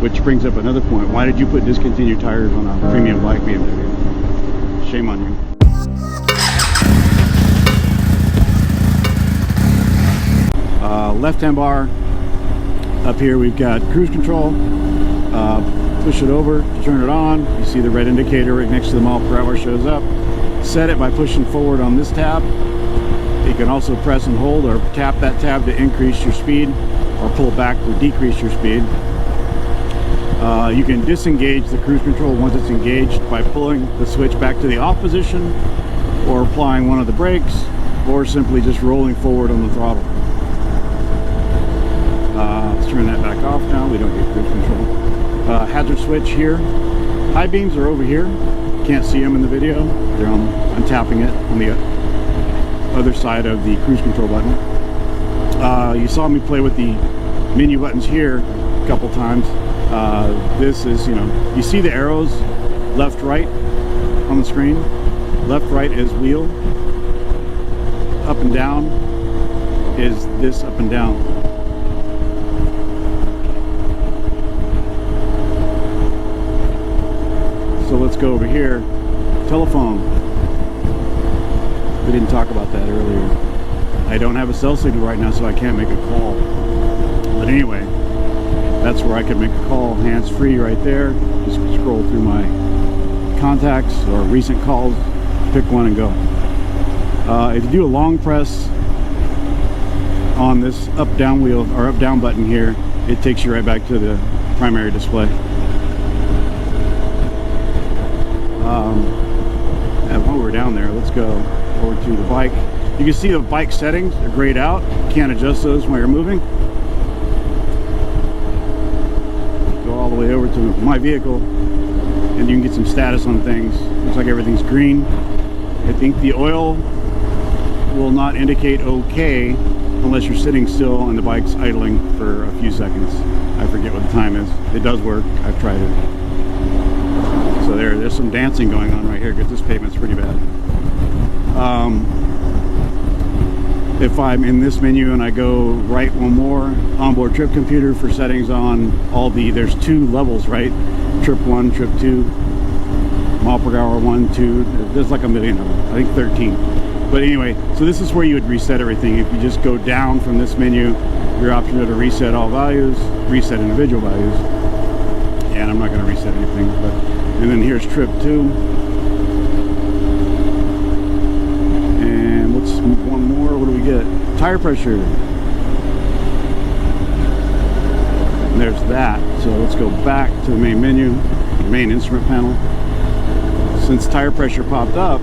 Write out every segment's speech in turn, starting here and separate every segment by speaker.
Speaker 1: Which brings up another point. Why did you put discontinued tires on a premium black BMW? Shame on you. Left-hand bar. Up here we've got cruise control. Push it over to turn it on. You see the red indicator right next to the mile per hour shows up. Set it by pushing forward on this tab. You can also press and hold or tap that tab to increase your speed, or pull back to decrease your speed. You can disengage the cruise control once it's engaged by pulling the switch back to the off position, or applying one of the brakes, or simply just rolling forward on the throttle. Let's turn that back off now. We don't get cruise control. Hazard switch here. High beams are over here. Can't see them in the video. I'm tapping it on the other side of the cruise control button. You saw me play with the menu buttons here a couple times. This is, you see the arrows left, right on the screen. Left, right is wheel. Up and down is this up and down. So let's go over here. Telephone. We didn't talk about that earlier. I don't have a cell signal right now, so I can't make a call. But anyway, that's where I can make a call. Hands-free right there. Just scroll through my contacts or recent calls, pick one and go. If you do a long press on this up-down wheel or up-down button here, it takes you right back to the primary display. And while we're down there, let's go over to the bike. You can see the bike settings are grayed out. You can't adjust those while you're moving. Go all the way over to my vehicle, and you can get some status on things. Looks like everything's green. I think the oil will not indicate okay unless you're sitting still and the bike's idling for a few seconds. I forget what the time is. It does work. I've tried it. So there's some dancing going on right here because this pavement's pretty bad. If I'm in this menu and I go right one more, onboard trip computer for settings on all there's two levels, right? Trip 1, trip 2, mile per hour 1, 2, there's like a million of them, I think 13. But anyway, so this is where you would reset everything. If you just go down from this menu, your option is to reset all values, reset individual values. And I'm not going to reset anything, and then here's trip 2. And what's one more? What do we get? Tire pressure. And there's that. So let's go back to the main menu, the main instrument panel. Since tire pressure popped up,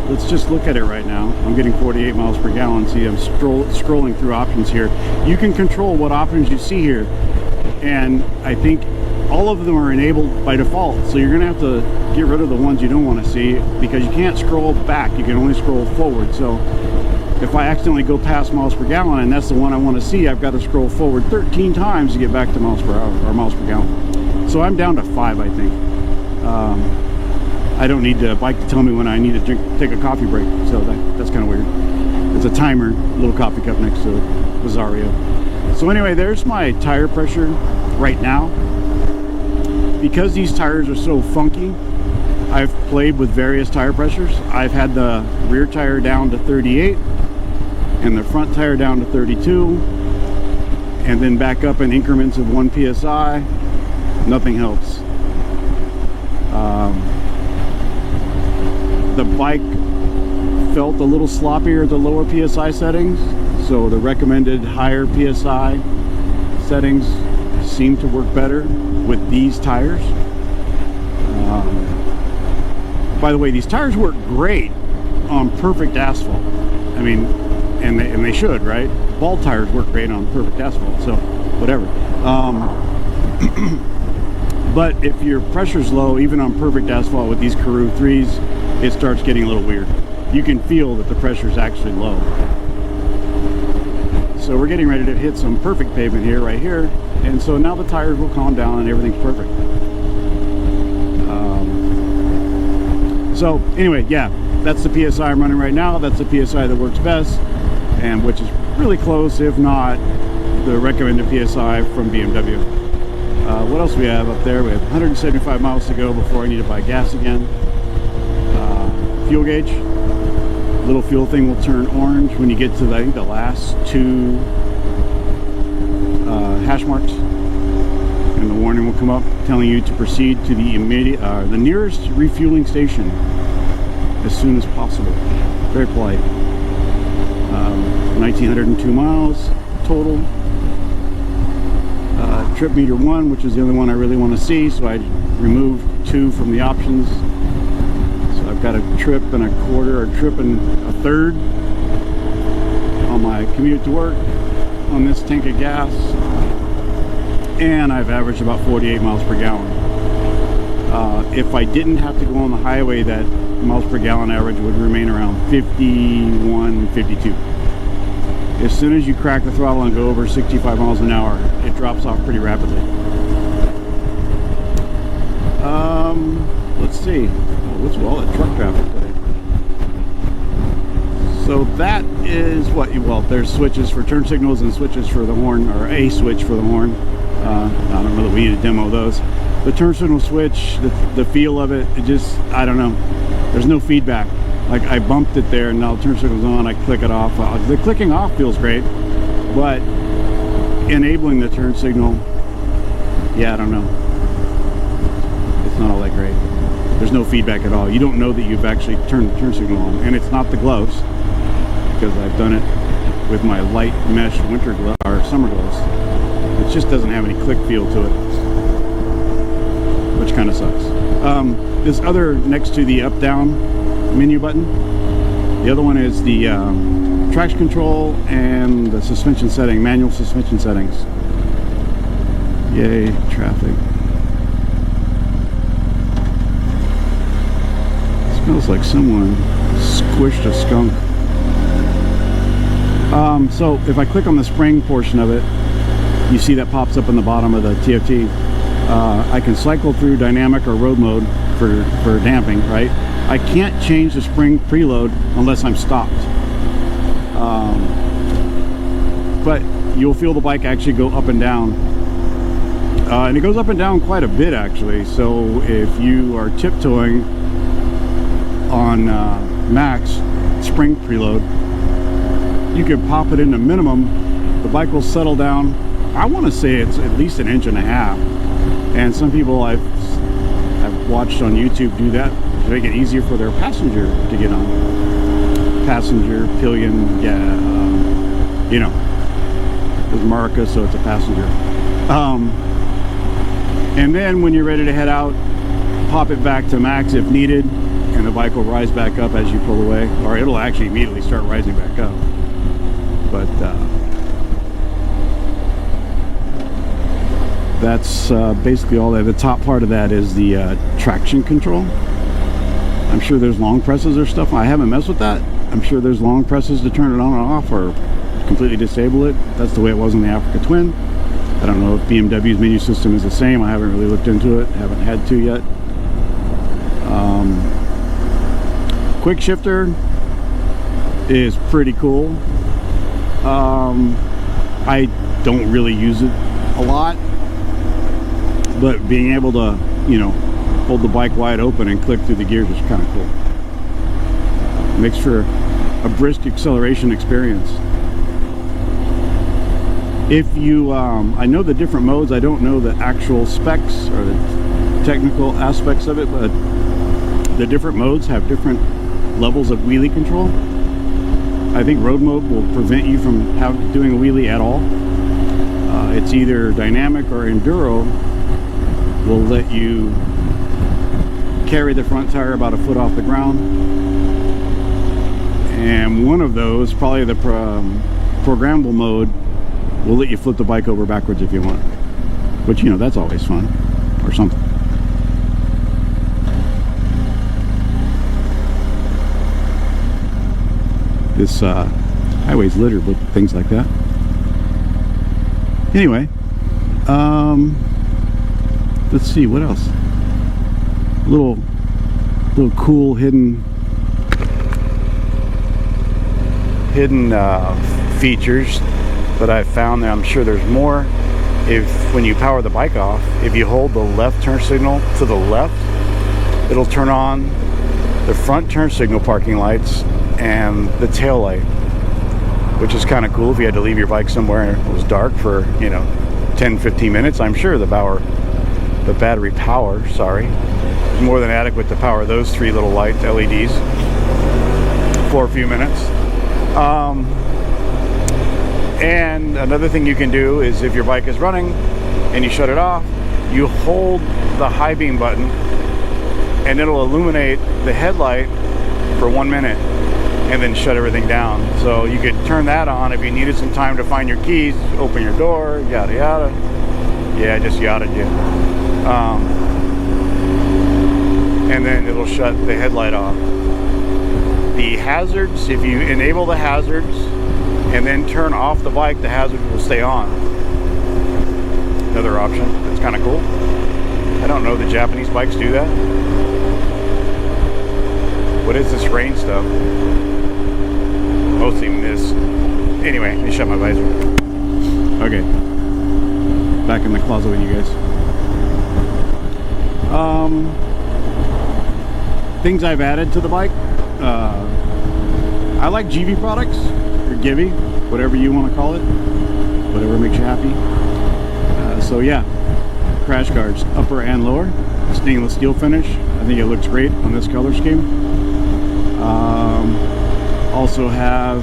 Speaker 1: let's just look at it right now. I'm getting 48 miles per gallon. See, I'm scrolling through options here. You can control what options you see here. And I think all of them are enabled by default, so you're gonna have to get rid of the ones you don't want to see, because you can't scroll back, you can only scroll forward. So if I accidentally go past miles per gallon and that's the one I want to see, I've got to scroll forward 13 times to get back to miles per hour or miles per gallon. So I'm down to 5, I think. I don't need the bike to tell me when I need to take a coffee break, so that's kind of weird. It's a timer, little coffee cup next to it, Bizarrio. So anyway, there's my tire pressure right now. Because these tires are so funky, I've played with various tire pressures. I've had the rear tire down to 38 and the front tire down to 32, and then back up in increments of 1 psi. Nothing helps. The bike felt a little sloppier at the lower psi settings, so the recommended higher psi settings seem to work better with these tires. By the way, these tires work great on perfect asphalt. I mean, and they should, right? Ball tires work great on perfect asphalt, so whatever. But if your pressure's low, even on perfect asphalt with these Karoo 3s, it starts getting a little weird. You can feel that the pressure is actually low. So we're getting ready to hit some perfect pavement here, right here. And so now the tires will calm down and everything's perfect. So anyway, yeah, that's the PSI I'm running right now. That's the PSI that works best, and which is really close, if not the recommended PSI from BMW. What else we have up there? We have 175 miles to go before I need to buy gas again. Fuel gauge. Little fuel thing will turn orange when you get to the last two hash marks, and the warning will come up telling you to proceed to the the nearest refueling station as soon as possible. Very polite. 1902 miles total. Trip meter 1, which is the only one I really want to see, so I removed 2 from the options. So I've got a trip and a quarter, or trip and a third on my commute to work on this tank of gas, and I've averaged about 48 miles per gallon. If I didn't have to go on the highway, that miles per gallon average would remain around 51, 52. As soon as you crack the throttle and go over 65 miles an hour, it drops off pretty rapidly. Let's see. What's with all that truck traffic today? So that is what you, well, there's switches for turn signals and switches for the horn, or a switch for the horn. I don't know that we need to demo those. The turn signal switch, the feel of it, it just, I don't know. There's no feedback. Like, I bumped it there, and now the turn signal's on, I click it off. The clicking off feels great, but enabling the turn signal, yeah, I don't know. It's not all that great. There's no feedback at all. You don't know that you've actually turned the turn signal on, and it's not the gloves, because I've done it with my light mesh winter glove, or summer gloves. It just doesn't have any click feel to it, which kind of sucks. This other, next to the up-down menu button, the other one is the traction control and the suspension setting, manual suspension settings. Yay, traffic. Smells like someone squished a skunk. So if I click on the spring portion of it, you see that pops up in the bottom of the TFT. I can cycle through dynamic or road mode for damping, right? I can't change the spring preload unless I'm stopped. But you'll feel the bike actually go up and down. And it goes up and down quite a bit, actually. So if you are tiptoeing on max spring preload, you can pop it into minimum. The bike will settle down. I want to say it's at least 1.5 inches. And some people I've watched on YouTube do that to make it easier for their passenger to get on. Passenger, pillion, yeah, you know, there's Marca, so it's a passenger. And then when you're ready to head out, pop it back to max if needed, and the bike will rise back up as you pull away, or it'll actually immediately start rising back up. But that's basically all that. The top part of that is the traction control. I'm sure there's long presses or stuff. I haven't messed with that. I'm sure there's long presses to turn it on and off or completely disable it. That's the way it was in the Africa Twin. I don't know if BMW's menu system is the same. I haven't really looked into it. Haven't had to yet. Quick shifter is pretty cool. I don't really use it a lot, but being able to, you know, hold the bike wide open and click through the gears is kind of cool. Makes for a brisk acceleration experience. If you, I know the different modes, I don't know the actual specs or the technical aspects of it, but the different modes have different levels of wheelie control. I think road mode will prevent you from doing a wheelie at all. It's either dynamic or enduro will let you carry the front tire about a foot off the ground. And one of those, probably the programmable mode, will let you flip the bike over backwards if you want. Which, you know, that's always fun. Or something. This highway's littered with things like that. Anyway, let's see, what else? Little cool hidden features that I've found there. I'm sure there's more. when you power the bike off, if you hold the left turn signal to the left, it'll turn on the front turn signal parking lights and the tail light, which is kind of cool. If you had to leave your bike somewhere and it was dark for 10-15 minutes, I'm sure the battery power is more than adequate to power those 3 little light LEDs for a few minutes. And another thing you can do is, if your bike is running and you shut it off, you hold the high beam button and it'll illuminate the headlight for 1 minute and then shut everything down. So you could turn that on if you needed some time to find your keys, open your door, yada yada. Yeah, I just yada you. And then it'll shut the headlight off. The hazards, if you enable the hazards and then turn off the bike, the hazard will stay on. Another option. That's kind of cool. I don't know the Japanese bikes do that. What is this rain stuff? Mostly mist. Anyway, let me shut my visor. Okay. Back in the closet with you guys. Things I've added to the bike. I like GV products, or Givy, whatever you want to call it, whatever makes you happy. So yeah, crash guards, upper and lower, stainless steel finish. I think it looks great on this color scheme. Also have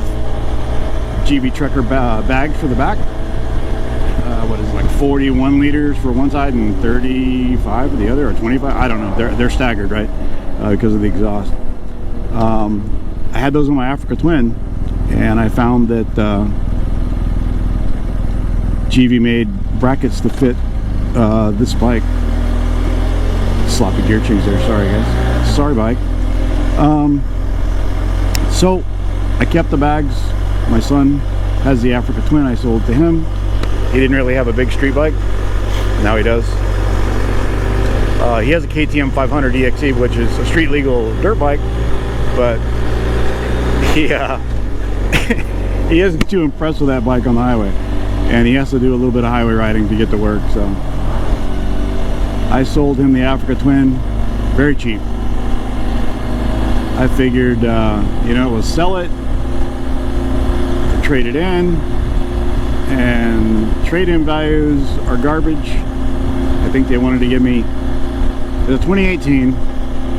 Speaker 1: GV Trekker bags for the back. What is it, like 41 liters for one side and 35 for the other, or 25? I don't know. They're staggered, right? Because of the exhaust. I had those on my Africa Twin, and I found that GV made brackets to fit this bike. Sloppy gear change there. Sorry, guys. Sorry, bike. So I kept the bags. My son has the Africa Twin. I sold it to him. He didn't really have a big street bike. Now he does. He has a KTM 500 EXE, which is a street legal dirt bike, but he isn't too impressed with that bike on the highway, and he has to do a little bit of highway riding to get to work. So I sold him the Africa Twin very cheap. I figured, we'll sell it, trade it in, and trade-in values are garbage. I think they wanted to give me the 2018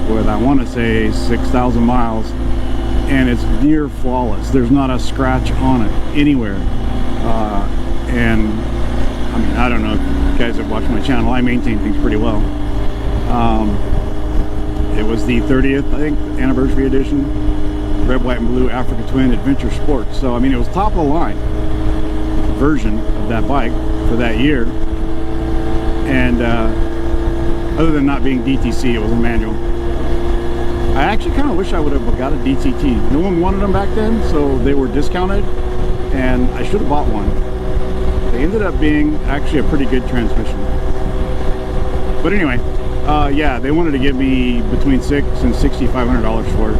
Speaker 1: with, I want to say, 6,000 miles, and it's near flawless. There's not a scratch on it anywhere. And I mean, I don't know if you guys have watched my channel. I maintain things pretty well. It was the 30th, I think, anniversary edition, red, white, and blue Africa Twin Adventure Sport. So I mean, it was top of the line version of that bike for that year. And other than not being DTC, it was a manual. I actually kind of wish I would have got a DTT. No one wanted them back then, so they were discounted, and I should have bought one. They ended up being actually a pretty good transmission. But anyway, yeah, they wanted to give me between $600 and $6,500 for it.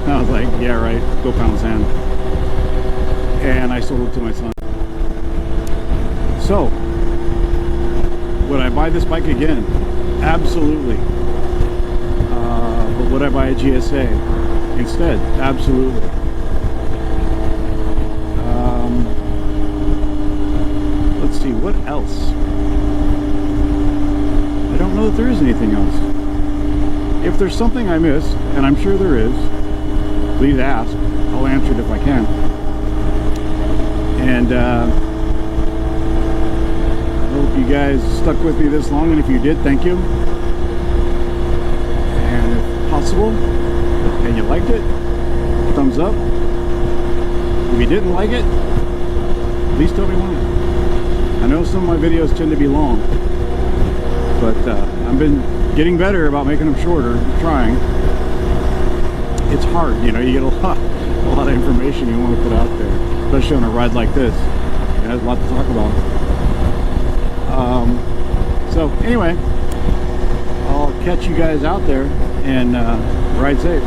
Speaker 1: I was like, yeah, right, go pound sand. And I sold it to my son. So, would I buy this bike again? Absolutely. But would I buy a GSA instead? Absolutely. Let's see, what else? I don't know that there is anything else. If there's something I missed, and I'm sure there is, please ask. I'll answer it if I can. And I hope you guys stuck with me this long, and if you did, thank you. And if possible, and you liked it, thumbs up. If you didn't like it, please tell me why. I know some of my videos tend to be long, but I've been getting better about making them shorter, trying. It's hard, you get a lot of information you want to put out there, especially on a ride like this. There's a lot to talk about. So anyway, I'll catch you guys out there, and ride safe.